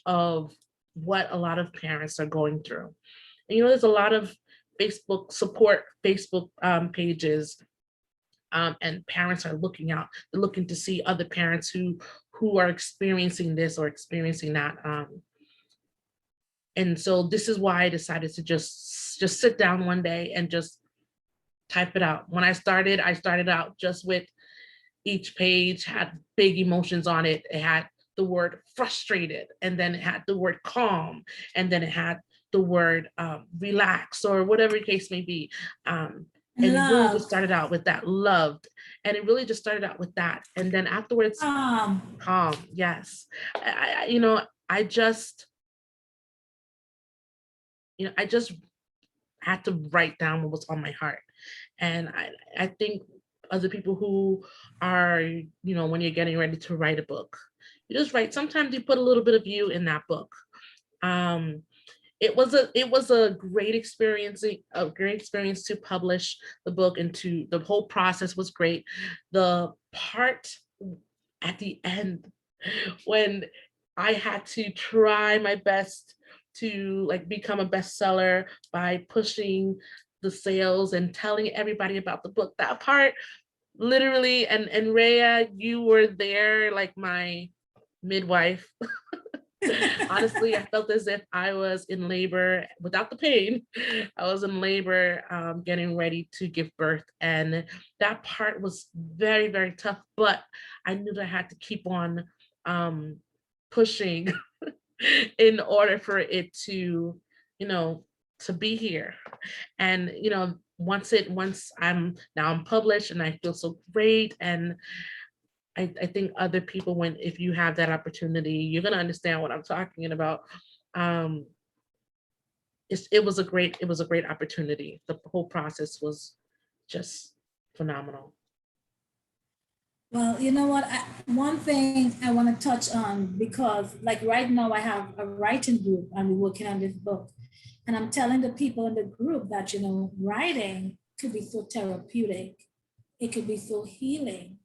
of what a lot of parents are going through. And, there's a lot of Facebook pages, and parents are looking out. They're looking to see other parents who are experiencing this or experiencing that. And so this is why I decided to just sit down one day and just type it out. When I started out just with each page had big emotions on it. It had the word frustrated, and then it had the word calm, and then it had the word relax, or whatever the case may be. And it really just started out with that, loved. And it really just started out with that. And then afterwards, calm. Yes. I just had to write down what was on my heart. And I think other people who are, when you're getting ready to write a book, you just write. Sometimes you put a little bit of you in that book. It was a great experience to publish the book, and the whole process was great. The part at the end when I had to try my best to become a bestseller by pushing the sales and telling everybody about the book, that part literally, and Rhea, you were there like my midwife. Honestly, I felt as if I was in labor without the pain. I was in labor, getting ready to give birth. And that part was very, very tough. But I knew that I had to keep on um, pushing in order for it to, you know, to be here. And, once I'm published and I feel so great. And I think other people, when if you have that opportunity, you're gonna understand what I'm talking about. Um, it was a great opportunity. The whole process was just phenomenal. Well, you know what? One thing I want to touch on, because like right now I have a writing group and we're working on this book. And I'm telling the people in the group that, writing could be so therapeutic. It could be so healing,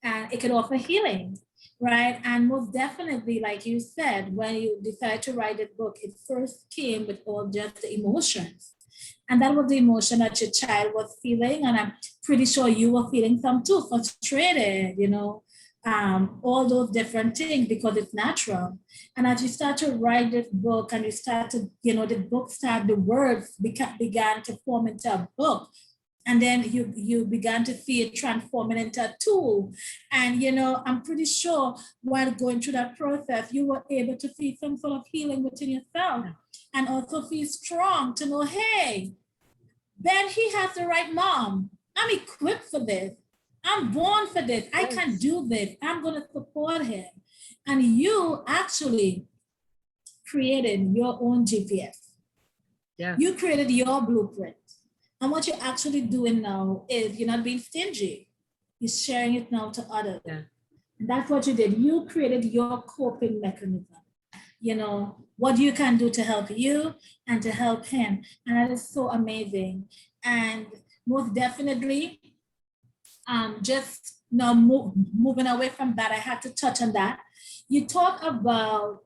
and it could offer healing, right? And most definitely, like you said, when you decided to write the book, it first came with all just the emotions. And that was the emotion that your child was feeling. And I'm pretty sure you were feeling some too, frustrated, all those different things, because it's natural. And as you start to write this book and you start to, the words began to form into a book, and then you began to see it transforming into a tool. And I'm pretty sure while going through that process, you were able to see some sort of healing within yourself, and also feel strong to know, hey, Ben, he has the right mom. I'm equipped for this. I'm born for this. I can do this. I'm going to support him. And you actually created your own GPS. Yeah. You created your blueprint. And what you're actually doing now is you're not being stingy. You're sharing it now to others. Yeah. And that's what you did. You created your coping mechanism. What you can do to help you and to help him. And that is so amazing. And most definitely, just now moving away from that, I had to touch on that. You talk about,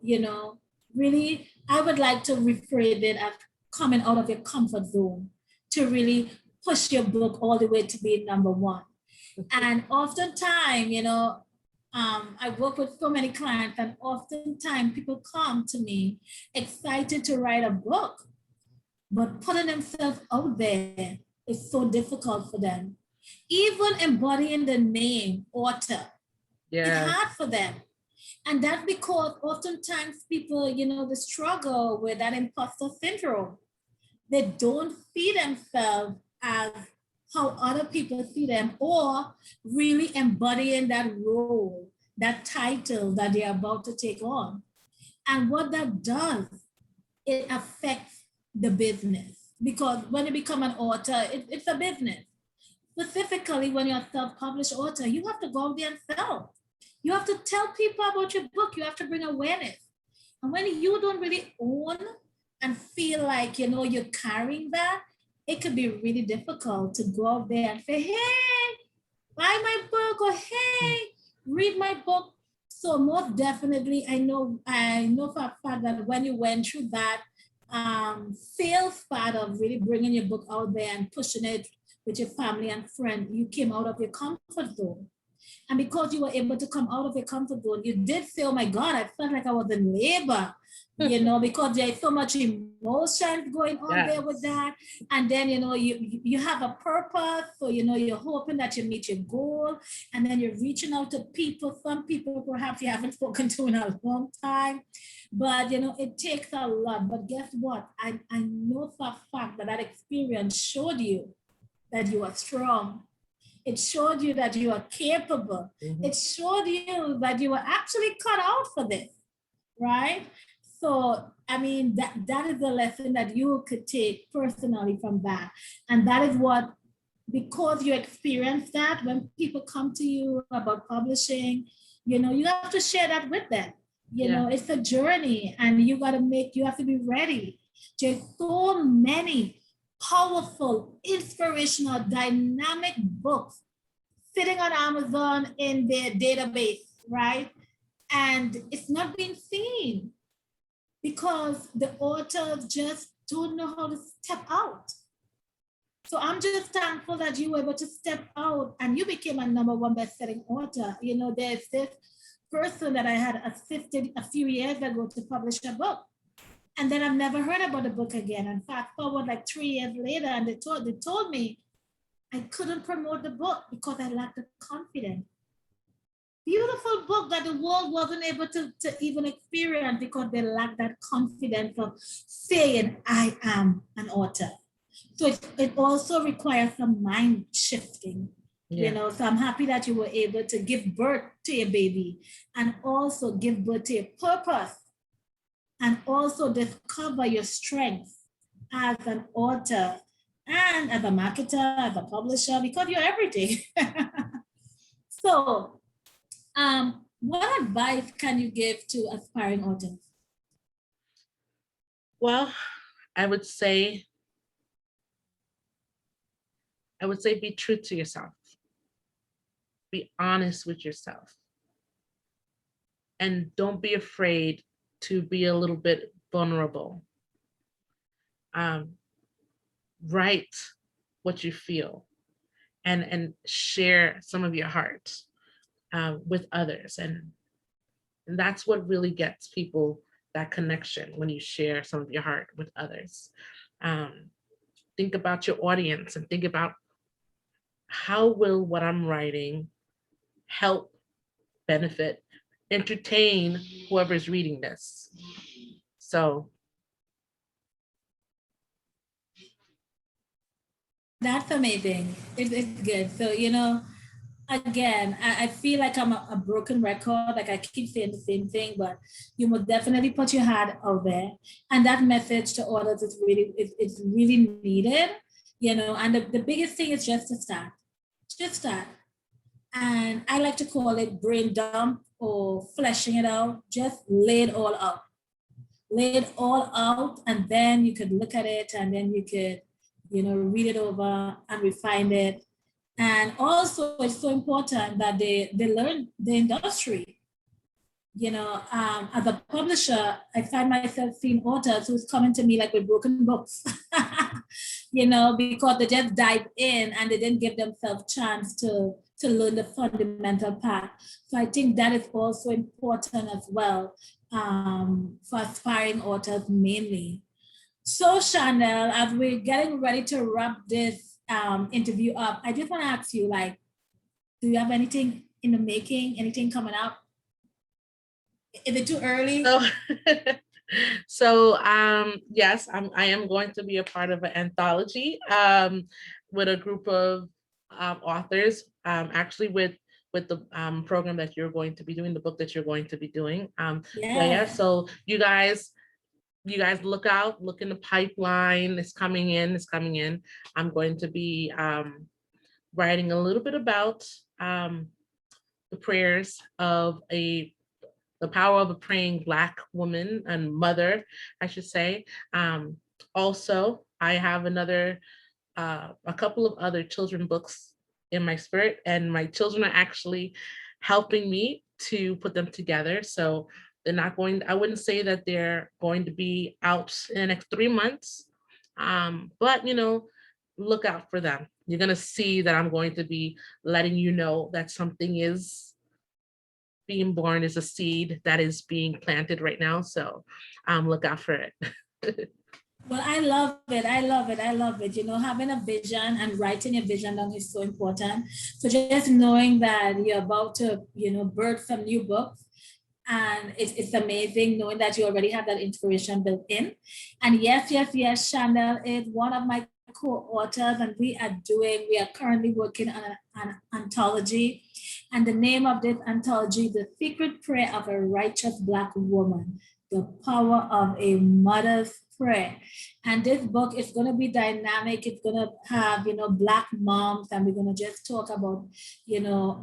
really, I would like to rephrase it as coming out of your comfort zone to really push your book all the way to be number one. And oftentimes, I work with so many clients, and oftentimes people come to me excited to write a book, but putting themselves out there is so difficult for them. Even embodying the name author, it's hard for them. And that's because oftentimes people, they struggle with that imposter syndrome. They don't see themselves as how other people see them, or really embodying that role, that title that they're about to take on. And what that does, it affects the business, because when you become an author, it's a business. Specifically, when you're a self-published author, you have to go out there and sell. You have to tell people about your book. You have to bring awareness. And when you don't really own and feel like, you're carrying that, it could be really difficult to go out there and say, hey, buy my book, or hey, read my book. So most definitely, I know for a fact that when you went through that sales part of really bringing your book out there and pushing it with your family and friends, you came out of your comfort zone. And because you were able to come out of your comfort zone, you did say, oh my God, I felt like I was in labor, because there's so much emotion going on there with that. And then, you have a purpose. So, you're hoping that you meet your goal. And then you're reaching out to people, some people perhaps you haven't spoken to in a long time. But, it takes a lot. But guess what? I know for a fact that experience showed you that you are strong. It showed you that you are capable. Mm-hmm. It showed you that you were actually cut out for this, right? So, I mean, that is a lesson that you could take personally from that. And that is what, because you experienced that, when people come to you about publishing, you have to share that with them. It's a journey, and you have to be ready. There's so many powerful, inspirational, dynamic books sitting on Amazon in their database, right? And it's not being seen because the authors just don't know how to step out. So I'm just thankful that you were able to step out and you became a #1 best-selling author. There's this person that I had assisted a few years ago to publish a book. And then I've never heard about the book again. And fast forward like 3 years later, and they told me I couldn't promote the book because I lacked the confidence. Beautiful book that the world wasn't able to even experience because they lacked that confidence of saying, I am an author. So it also requires some mind shifting, so I'm happy that you were able to give birth to a baby and also give birth to a purpose and also discover your strengths as an author and as a marketer, as a publisher, because you're everything. So, what advice can you give to aspiring authors? Well, I would say be true to yourself. Be honest with yourself. And don't be afraid to be a little bit vulnerable. Write what you feel and share some of your heart with others. And that's what really gets people that connection when you share some of your heart with others. Think about your audience and think about how will what I'm writing help, benefit, entertain whoever's reading this. So that's amazing. It's good. So, again, I feel like I'm a broken record. Like I keep saying the same thing, but you must definitely put your heart out there. And that message to others is it's really needed, and the biggest thing is just to start. Just start. And I like to call it brain dump or fleshing it out. Just lay it all out. Lay it all out, and then you could look at it and then you could, read it over and refine it. And also, it's so important that they learn the industry. As a publisher, I find myself seeing authors who's coming to me like with broken books, because they just dive in and they didn't give themselves chance to learn the fundamental part. So I think that is also important as well, for aspiring authors mainly. So Chandele, as we're getting ready to wrap this interview up, I just want to ask you, like, do you have anything in the making, anything coming up? Is it too early? So yes, I am going to be a part of an anthology with a group of authors, actually with the program that you're going to be doing, the book that you're going to be doing. So you guys look out, look in the pipeline. It's coming in. I'm going to be writing a little bit about the prayers of the power of a praying Black woman and mother, I should say. Also, I have a couple of other children books in my spirit, and my children are actually helping me to put them together. So they're not going, I wouldn't say that they're going to be out in the next 3 months, but look out for them. You're going to see that I'm going to be letting you know that something is being born, is a seed that is being planted right now. So look out for it. Well, I love it. I love it. I love it. Having a vision and writing a vision down is so important. So just knowing that you're about to, birth some new books, and it's amazing knowing that you already have that inspiration built in. And yes, Chandele is one of my co-authors, and we are currently working on an anthology. And the name of this anthology, The Secret Prayer of a Righteous Black Woman, The Power of a Mother's Prayer. And this book is going to be dynamic. It's going to have, Black moms, and we're going to just talk about,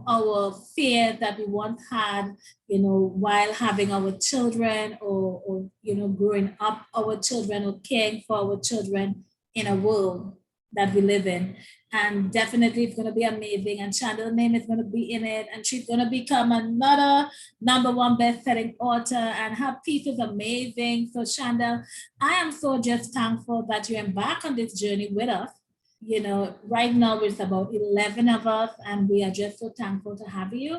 our fears that we once had, while having our children or growing up our children or caring for our children in a world that we live in. And definitely it's going to be amazing. And Chandele's name is going to be in it. And she's going to become another #1 best-selling author. And her piece is amazing. So Chandele, I am so just thankful that you embark on this journey with us. You know, right now it's about 11 of us, and we are just so thankful to have you.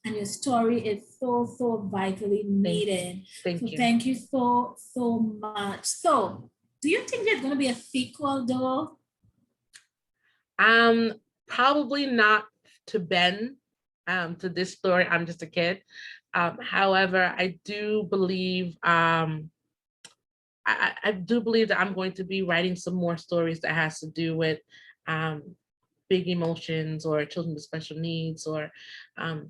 And your story is so, so vitally needed. So Thank you. thank you so, so much. So, do you think there's going to be a sequel, though? Probably not to Ben, to this story. I'm just a kid. However, I do believe I do believe that I'm going to be writing some more stories that has to do with um, big emotions or children with special needs or um,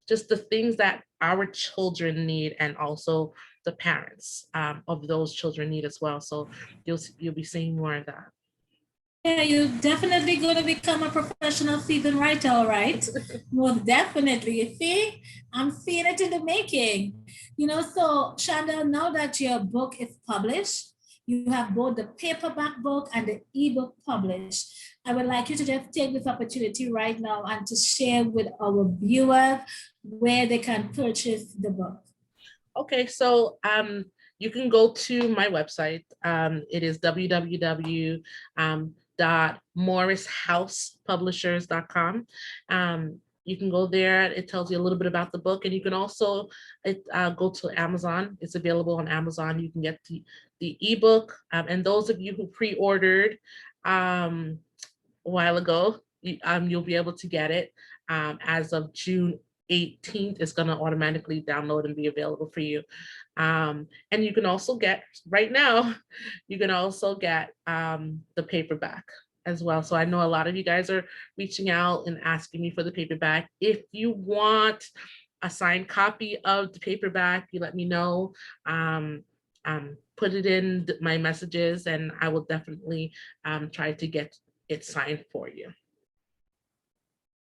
just the things that our children need and also the parents of those children need as well. So you'll be seeing more of that. Yeah, you're definitely going to become a professional season writer, all right? Well, definitely. You see, I'm seeing it in the making. You know, so Shanda, now that your book is published, you have both the paperback book and the ebook published. I would like you to just take this opportunity right now and to share with our viewers where they can purchase the book. Okay, so you can go to my website. It is www.morrishousepublishers.com. You can go there. It tells you a little bit about the book, and you can also go to Amazon. It's available on Amazon. You can get the ebook, and those of you who pre-ordered a while ago, you'll be able to get it as of June 18th. It's going to automatically download and be available for you. And you can also get, right now, you can also get the paperback as well. So I know a lot of you guys are reaching out and asking me for the paperback. If you want a signed copy of the paperback, you let me know. Put it in my messages and I will definitely try to get it signed for you.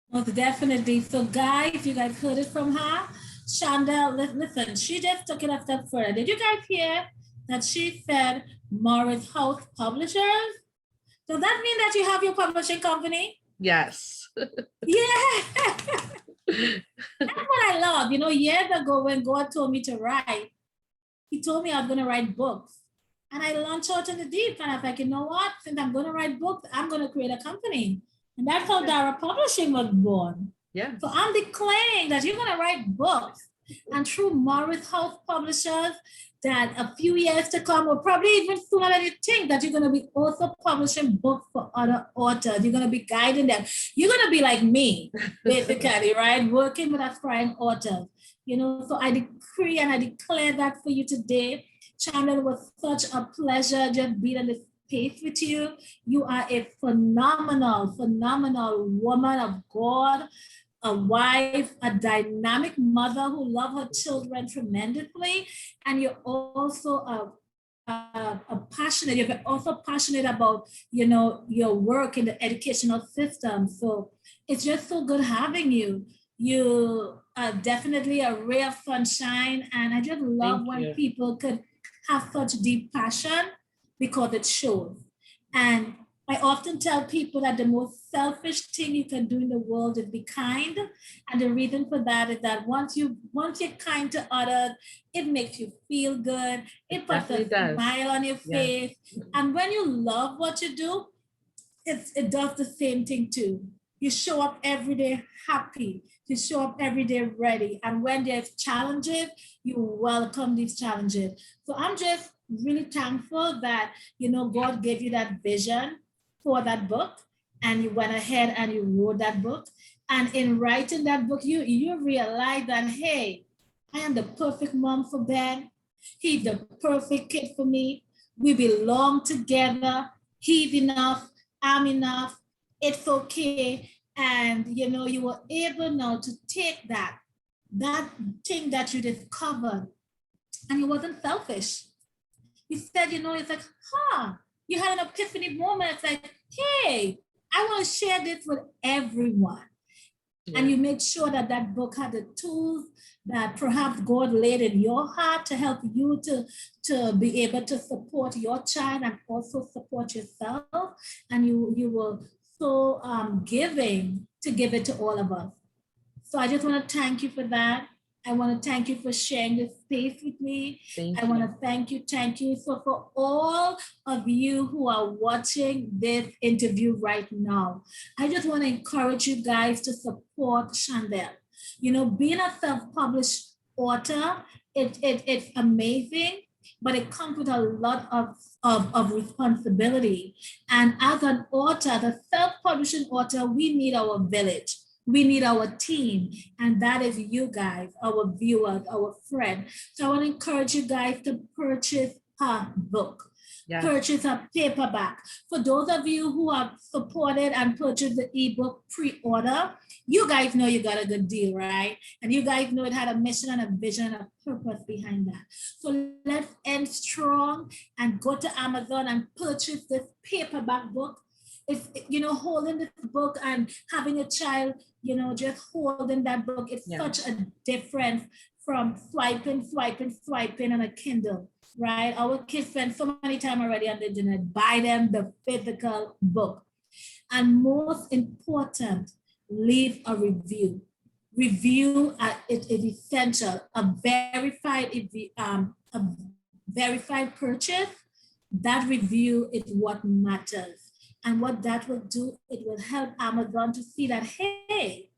Well, definitely. So, guys, you guys heard it from her. Chandele, listen, she just took it a step further. Did you guys hear that she said Morris House Publishers? Does that mean that you have your publishing company? Yes. Yeah. That's what I love. You know, years ago when God told me to write, He told me I was going to write books. And I launched out in the deep. And I was like, you know what? Since I'm going to write books, I'm going to create a company. And that's how Dara Publishing was born. Yeah. So I'm declaring that you're going to write books. And through Morris House Publishers, that a few years to come, or probably even sooner than you think, that you're going to be also publishing books for other authors. You're going to be guiding them. You're going to be like me, basically, right? Working with aspiring authors. You know, so I decree and I declare that for you today. Chandler, it was such a pleasure just being in this space with you. You are a phenomenal, phenomenal woman of God, a wife, a dynamic mother who loves her children tremendously. And you're also passionate, you're also passionate about, you know, your work in the educational system. So it's just so good having you. You are definitely a ray of sunshine. And I just love when people could have such deep passion because it shows. And I often tell people that the most selfish thing you can do in the world is be kind. And the reason for that is that once you're kind to others, it makes you feel good. It puts a smile on your face. And when you love what you do, it does the same thing too. You show up every day happy. You show up every day ready. And when there's challenges, you welcome these challenges. So I'm just really thankful that, you know, God gave you that vision for that book, and you went ahead and you wrote that book. And in writing that book, you realize that, hey, I am the perfect mom for Ben. He's the perfect kid for me. We belong together. He's enough. I'm enough. It's okay. And you know, you were able now to take that thing that you discovered, and you wasn't selfish. You said, you know, it's like, you had an epiphany moment. It's like, hey, I want to share this with everyone. Yeah. And you made sure that that book had the tools that perhaps God laid in your heart to help you to be able to support your child and also support yourself. And you were so giving to give it to all of us. So I just want to thank you for that. I want to thank you for sharing this space with me. Thank I want you. to thank you. So for all of you who are watching this interview right now, I just want to encourage you guys to support Chandele. You know, being a self-published author, it's amazing, but it comes with a lot of responsibility. And as an author, the self-publishing author, we need our village. We need our team, and that is you guys, our viewers, our friends. So I want to encourage you guys to purchase a book. Yes. Purchase a paperback. For those of you who have supported and purchased the ebook pre-order, you guys know you got a good deal, right? And you guys know it had a mission and a vision and a purpose behind that. So let's end strong and go to Amazon and purchase this paperback book. If you know, holding this book and having a child, you know, just holding that book, it's such a difference from swiping on a Kindle, right? Our kids spend so many time already on the internet. Buy them the physical book. And most important, leave a review. Review it is essential. A verified purchase. That review is what matters. And what that will do, it will help Amazon to see that, hey,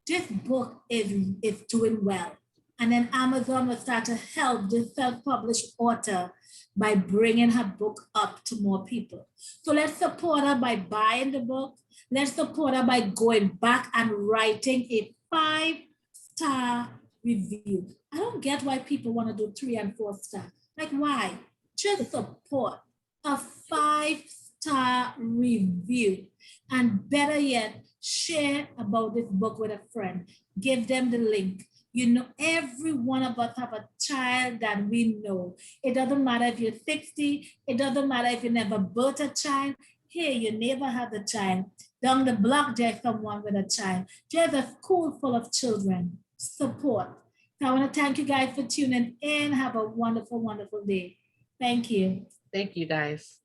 this book is doing well. And then Amazon will start to help this self-published author by bringing her book up to more people. So let's support her by buying the book. Let's support her by going back and writing a 5-star review. I don't get why people want to do 3 and 4 stars. Like, why? Just support a 5-star review. And better yet, share about this book with a friend. Give them the link. You know, every one of us have a child that we know. It doesn't matter if you're 60. It doesn't matter if you never birthed a child. Here, you never had a child. Down the block, there's someone with a child. There's a school full of children. Support. So I want to thank you guys for tuning in. Have a wonderful, wonderful day. Thank you. Thank you, guys.